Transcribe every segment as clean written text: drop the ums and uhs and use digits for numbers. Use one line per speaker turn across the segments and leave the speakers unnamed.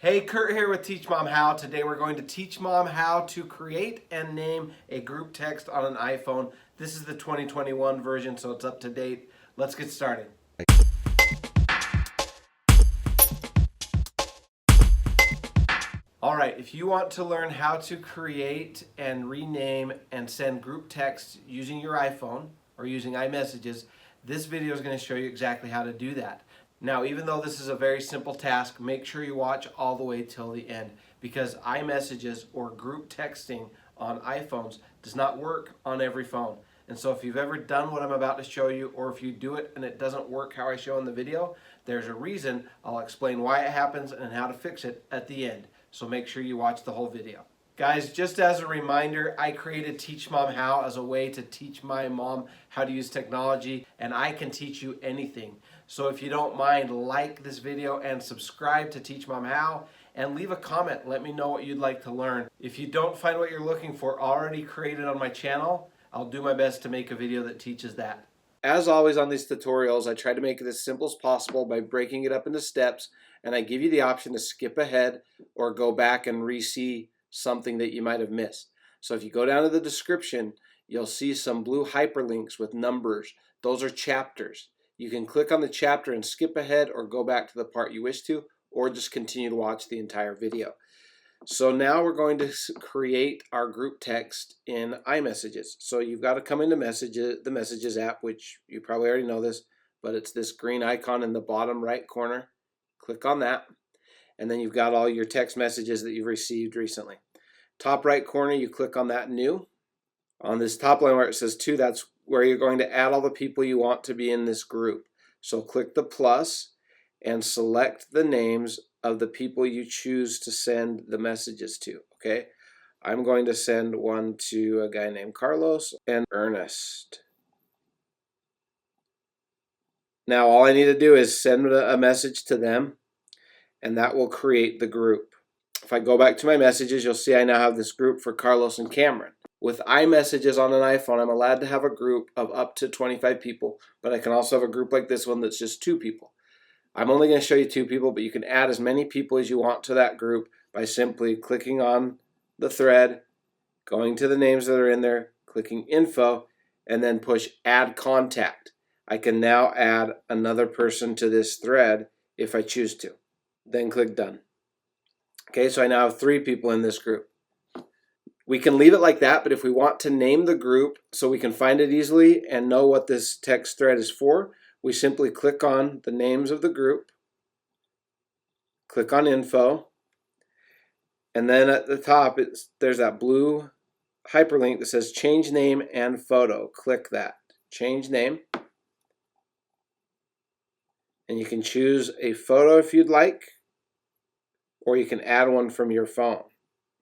Hey, Kurt here with Teach Mom How. Today we're going to teach Mom how to create and name a group text on an iPhone. This is the 2021 version, so it's up to date. Let's get started. All right, if you want to learn how to create and rename and send group texts using your iPhone or using iMessages, this video is going to show you exactly how to do that. Now, even though this is a very simple task, make sure you watch all the way till the end because iMessages or group texting on iPhones does not work on every phone. And so if you've ever done what I'm about to show you, or if you do it and it doesn't work how I show in the video, there's a reason. I'll explain why it happens and how to fix it at the end. So make sure you watch the whole video. Guys, just as a reminder, I created Teach Mom How as a way to teach my mom how to use technology, and I can teach you anything. So if you don't mind, like this video and subscribe to Teach Mom How, and leave a comment. Let me know what you'd like to learn. If you don't find what you're looking for already created on my channel, I'll do my best to make a video that teaches that. As always on these tutorials, I try to make it as simple as possible by breaking it up into steps, and I give you the option to skip ahead or go back and re-see something that you might have missed. So if you go down to the description, you'll see some blue hyperlinks with numbers. Those are chapters. You can click on the chapter and skip ahead or go back to the part you wish to, or just continue to watch the entire video. So now we're going to create our group text in iMessages. So you've got to come into the Messages app, which you probably already know this, but it's this green icon in the bottom right corner. Click on that, and then you've got all your text messages that you've received recently. Top right corner, you click on that new. On this top line where it says to, that's where you're going to add all the people you want to be in this group. So click the plus and select the names of the people you choose to send the messages to, okay? I'm going to send one to a guy named Carlos and Ernest. Now all I need to do is send a message to them, and that will create the group. If I go back to my messages, you'll see I now have this group for Carlos and Cameron. With iMessages on an iPhone, I'm allowed to have a group of up to 25 people, but I can also have a group like this one that's just 2 people. I'm only going to show you 2 people, but you can add as many people as you want to that group by simply clicking on the thread, going to the names that are in there, clicking info, and then push add contact. I can now add another person to this thread if I choose to. Then click done. Okay, so I now have 3 people in this group. We can leave it like that, but if we want to name the group so we can find it easily and know what this text thread is for, we simply click on the names of the group, click on info, and then at the top there's that blue hyperlink that says change name and photo. Click that. Change name. And you can choose a photo if you'd like, or you can add one from your phone.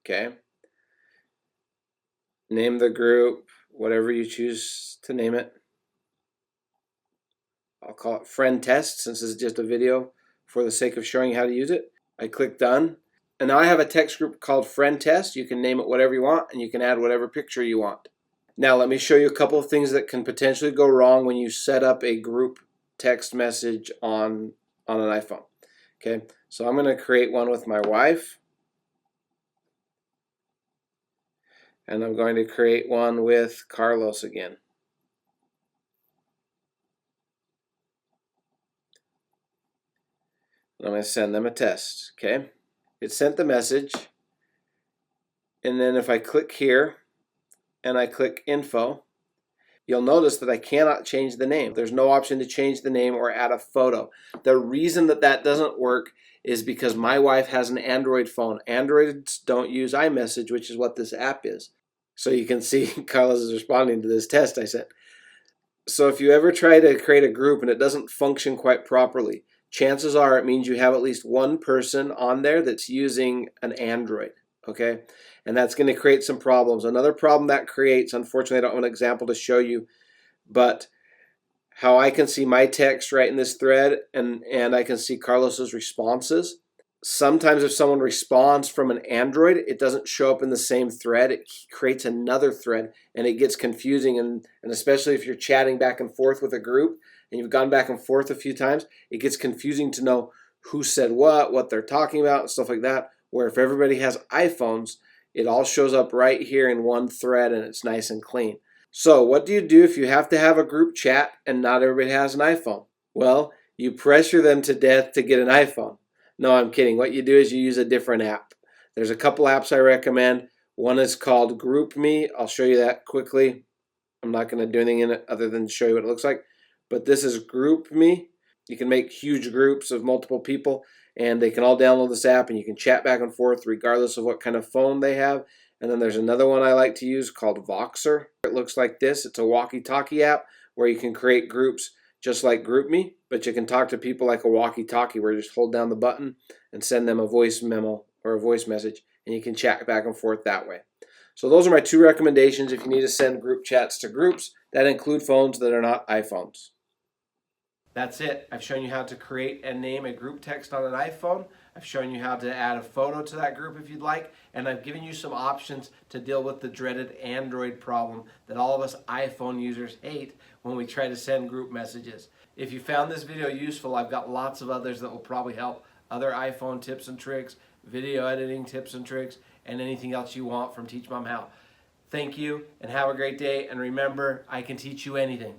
Okay? Name the group, whatever you choose to name it. I'll call it friend test since this is just a video for the sake of showing you how to use it. I click done. And now I have a text group called friend test. You can name it whatever you want, and you can add whatever picture you want. Now let me show you a couple of things that can potentially go wrong when you set up a group text message on an iPhone. Okay, so I'm going to create one with my wife. And I'm going to create one with Carlos again. I'm going to send them a test, okay? It sent the message, and then if I click here and I click info, you'll notice that I cannot change the name. There's no option to change the name or add a photo. The reason that that doesn't work is because my wife has an Android phone. Androids don't use iMessage, which is what this app is. So you can see Carlos is responding to this test I sent. So if you ever try to create a group and it doesn't function quite properly, chances are it means you have at least one person on there that's using an Android, okay? And that's going to create some problems. Another problem that creates, unfortunately I don't have an example to show you, but how I can see my text right in this thread and I can see Carlos's responses. Sometimes if someone responds from an Android, it doesn't show up in the same thread. It creates another thread and it gets confusing, and especially if you're chatting back and forth with a group and you've gone back and forth a few times, it gets confusing to know who said what they're talking about, and stuff like that. Where if everybody has iPhones, it all shows up right here in one thread and it's nice and clean. So what do you do if you have to have a group chat and not everybody has an iPhone? Well, you pressure them to death to get an iPhone. No, I'm kidding. What you do is you use a different app. There's a couple apps I recommend. One is called GroupMe. I'll show you that quickly. I'm not going to do anything in it other than show you what it looks like. But this is GroupMe. You can make huge groups of multiple people, and they can all download this app, and you can chat back and forth regardless of what kind of phone they have. And then there's another one I like to use called Voxer. It looks like this. It's a walkie-talkie app where you can create groups just like GroupMe, but you can talk to people like a walkie-talkie where you just hold down the button and send them a voice memo or a voice message, and you can chat back and forth that way. So those are my two recommendations if you need to send group chats to groups that include phones that are not iPhones. That's it. I've shown you how to create and name a group text on an iPhone. I've shown you how to add a photo to that group if you'd like, and I've given you some options to deal with the dreaded Android problem that all of us iPhone users hate when we try to send group messages. If you found this video useful, I've got lots of others that will probably help. Other iPhone tips and tricks, video editing tips and tricks, and anything else you want from Teach Mom How. Thank you and have a great day, and remember, I can teach you anything.